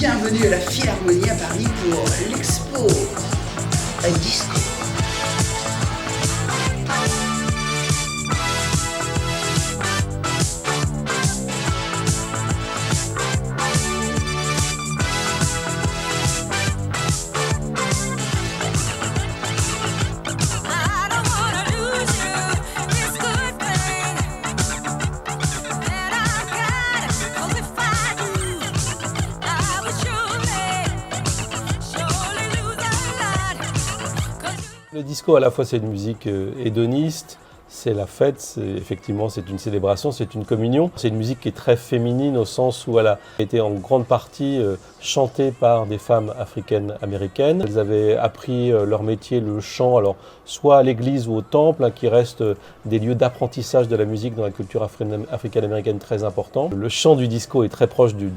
Bienvenue à la Philharmonie à Paris pour l'Expo Disco. Le disco, à la fois, c'est une musique hédoniste, c'est la fête, effectivement, c'est une célébration, c'est une communion. C'est une musique qui est très féminine au sens où elle a été en grande partie chantée par des femmes africaines-américaines. Elles avaient appris leur métier, le chant, alors soit à l'église ou au temple, qui restent des lieux d'apprentissage de la musique dans la culture africaine-américaine très important. Le chant du disco est très proche du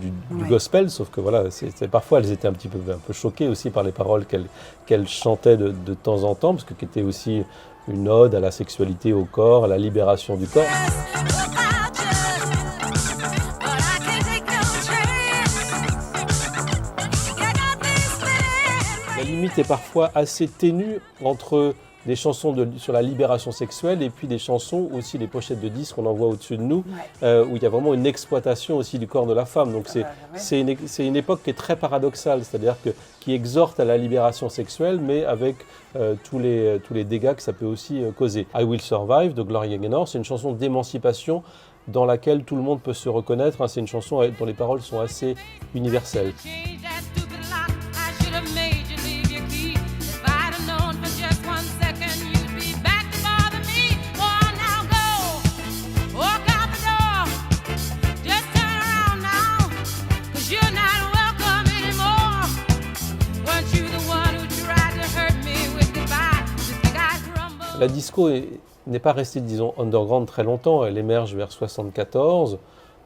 gospel, sauf que voilà, parfois elles étaient un peu choquées aussi par les paroles qu'elles chantaient de temps en temps, parce que c'était aussi une ode à la sexualité, au corps, à la libération du corps. La limite est parfois assez ténue entre des chansons sur la libération sexuelle et puis des chansons aussi, les pochettes de disques qu'on en voit au-dessus de nous, où il y a vraiment une exploitation aussi du corps de la femme. Donc c'est une époque qui est très paradoxale, c'est-à-dire qui exhorte à la libération sexuelle, mais avec tous les dégâts que ça peut aussi causer. I Will Survive de Gloria Gaynor, c'est une chanson d'émancipation dans laquelle tout le monde peut se reconnaître. C'est une chanson dont les paroles sont assez universelles. La disco n'est pas restée, disons, underground très longtemps. Elle émerge vers 1974.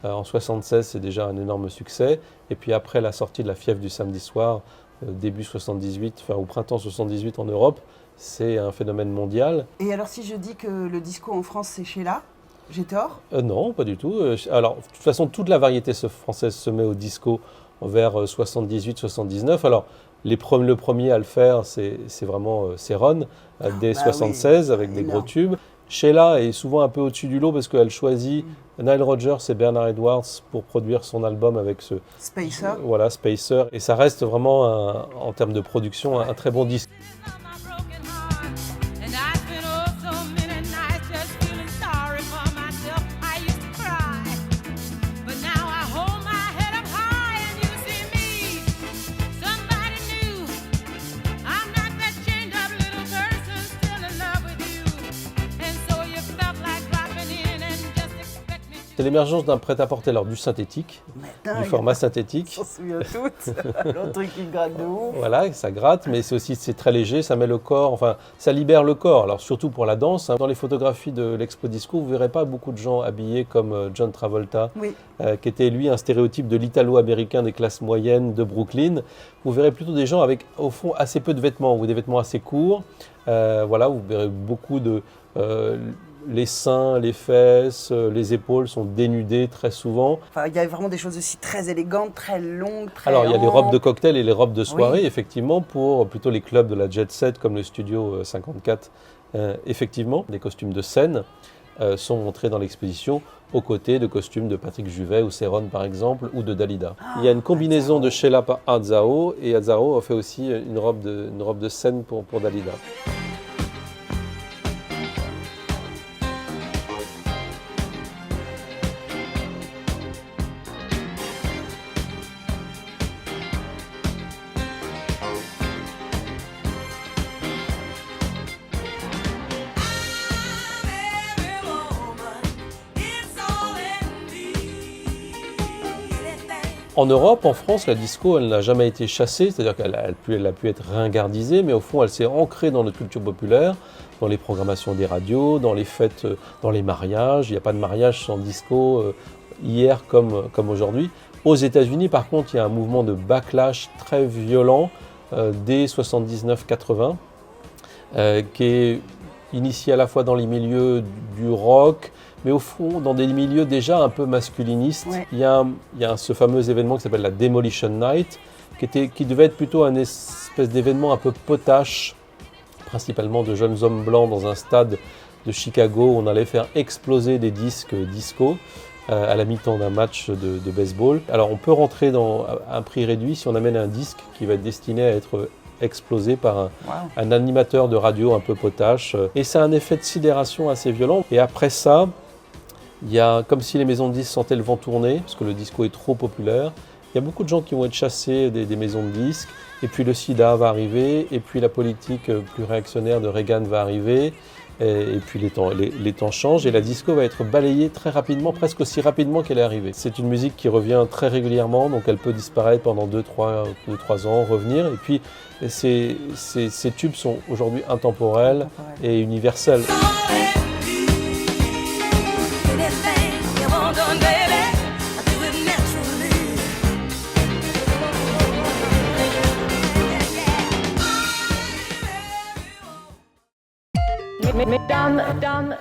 En 1976, c'est déjà un énorme succès. Et puis après la sortie de La Fièvre du samedi soir, début 78, enfin au printemps 78 en Europe, c'est un phénomène mondial. Et alors si je dis que le disco en France, c'est Sheila, j'ai tort? Non, pas du tout. Alors, de toute façon, toute la variété française se met au disco vers 78-79. Alors, le premier à le faire, c'est vraiment Céron, dès 76, avec des gros tubes. Sheila est souvent un peu au-dessus du lot parce qu'elle choisit Nile Rodgers et Bernard Edwards pour produire son album avec ce Spacer. Voilà, Spacer. Et ça reste vraiment, en termes de production, un très bon disque. C'est l'émergence d'un prêt-à-porter, alors du synthétique, du format synthétique. On s'en souvient toutes, le truc qui gratte de ouf. Voilà, ça gratte, mais c'est très léger, ça met le corps, enfin, ça libère le corps, alors surtout pour la danse. Dans les photographies de l'Expo Disco, vous ne verrez pas beaucoup de gens habillés comme John Travolta, qui était lui un stéréotype de l'italo-américain des classes moyennes de Brooklyn. Vous verrez plutôt des gens avec, au fond, assez peu de vêtements, ou des vêtements assez courts. Voilà, vous verrez beaucoup de... les seins, les fesses, les épaules sont dénudées très souvent. Enfin, il y a vraiment des choses aussi très élégantes, très longues, très Alors, il y a les robes de cocktail et les robes de soirée, effectivement, pour plutôt les clubs de la jet set comme le Studio 54. Effectivement, des costumes de scène sont montrés dans l'exposition aux côtés de costumes de Patrick Juvet ou Céron, par exemple, ou de Dalida. Il y a une combinaison de Sheila par Azzao, et Azzao a fait aussi une robe de scène pour Dalida. En Europe, en France, la disco, elle n'a jamais été chassée, c'est-à-dire qu'elle a pu être ringardisée, mais au fond, elle s'est ancrée dans notre culture populaire, dans les programmations des radios, dans les fêtes, dans les mariages. Il n'y a pas de mariage sans disco hier comme aujourd'hui. Aux États-Unis, par contre, il y a un mouvement de backlash très violent dès 79-80, qui est initié à la fois dans les milieux du rock, mais au fond, dans des milieux déjà un peu masculinistes. Ouais. Il y a ce fameux événement qui s'appelle la Demolition Night, qui devait être plutôt un espèce d'événement un peu potache, principalement de jeunes hommes blancs dans un stade de Chicago où on allait faire exploser des disques disco à la mi-temps d'un match de baseball. Alors on peut rentrer dans un prix réduit si on amène un disque qui va être destiné à être explosé par un animateur de radio un peu potache. Et ça a un effet de sidération assez violent. Et après ça, il y a comme si les maisons de disques sentaient le vent tourner, parce que le disco est trop populaire. Il y a beaucoup de gens qui vont être chassés des maisons de disques. Et puis le sida va arriver, et puis la politique plus réactionnaire de Reagan va arriver. Et puis les temps changent et la disco va être balayée très rapidement, presque aussi rapidement qu'elle est arrivée. C'est une musique qui revient très régulièrement, donc elle peut disparaître pendant 2-3 ans, revenir. Et puis ces tubes sont aujourd'hui intemporels et universels. Mesdames,